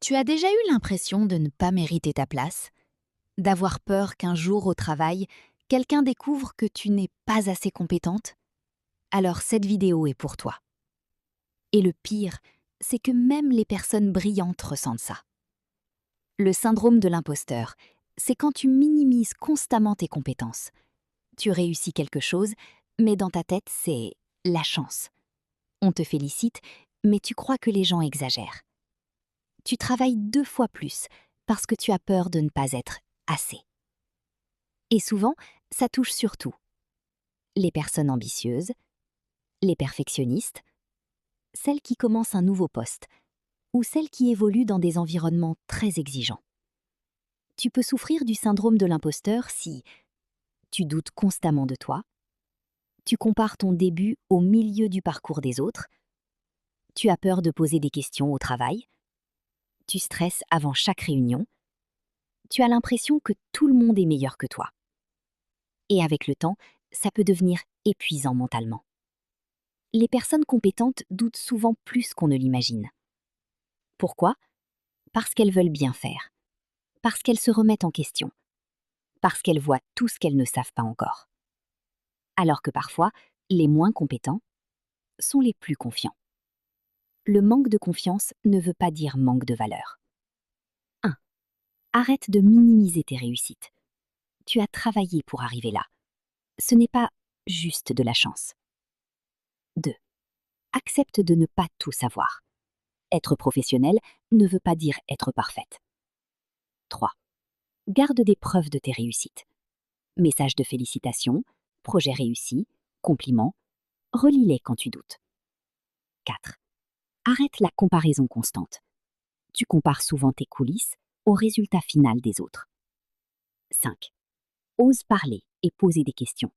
Tu as déjà eu l'impression de ne pas mériter ta place? D'avoir peur qu'un jour au travail, quelqu'un découvre que tu n'es pas assez compétente? Alors cette vidéo est pour toi. Et le pire, c'est que même les personnes brillantes ressentent ça. Le syndrome de l'imposteur, c'est quand tu minimises constamment tes compétences. Tu réussis quelque chose, mais dans ta tête, c'est la chance. On te félicite, mais tu crois que les gens exagèrent. Tu travailles 2 fois plus parce que tu as peur de ne pas être assez. Et souvent, ça touche surtout les personnes ambitieuses, les perfectionnistes, celles qui commencent un nouveau poste ou celles qui évoluent dans des environnements très exigeants. Tu peux souffrir du syndrome de l'imposteur si tu doutes constamment de toi, tu compares ton début au milieu du parcours des autres, tu as peur de poser des questions au travail, tu stresses avant chaque réunion, tu as l'impression que tout le monde est meilleur que toi. Et avec le temps, ça peut devenir épuisant mentalement. Les personnes compétentes doutent souvent plus qu'on ne l'imagine. Pourquoi? Parce qu'elles veulent bien faire, parce qu'elles se remettent en question, parce qu'elles voient tout ce qu'elles ne savent pas encore. Alors que parfois, les moins compétents sont les plus confiants. Le manque de confiance ne veut pas dire manque de valeur. 1. Arrête de minimiser tes réussites. Tu as travaillé pour arriver là. Ce n'est pas juste de la chance. 2. Accepte de ne pas tout savoir. Être professionnel ne veut pas dire être parfaite. 3. Garde des preuves de tes réussites. Messages de félicitations, projets réussis, compliments, relis-les quand tu doutes. 4. Arrête la comparaison constante. Tu compares souvent tes coulisses au résultat final des autres. 5. Ose parler et poser des questions.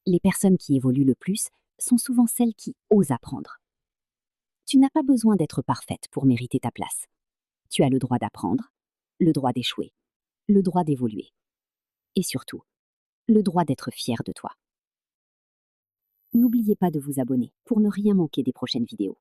Les personnes qui évoluent le plus sont souvent celles qui osent apprendre. Tu n'as pas besoin d'être parfaite pour mériter ta place. Tu as le droit d'apprendre, le droit d'échouer, le droit d'évoluer. Et surtout, le droit d'être fier de toi. N'oubliez pas de vous abonner pour ne rien manquer des prochaines vidéos.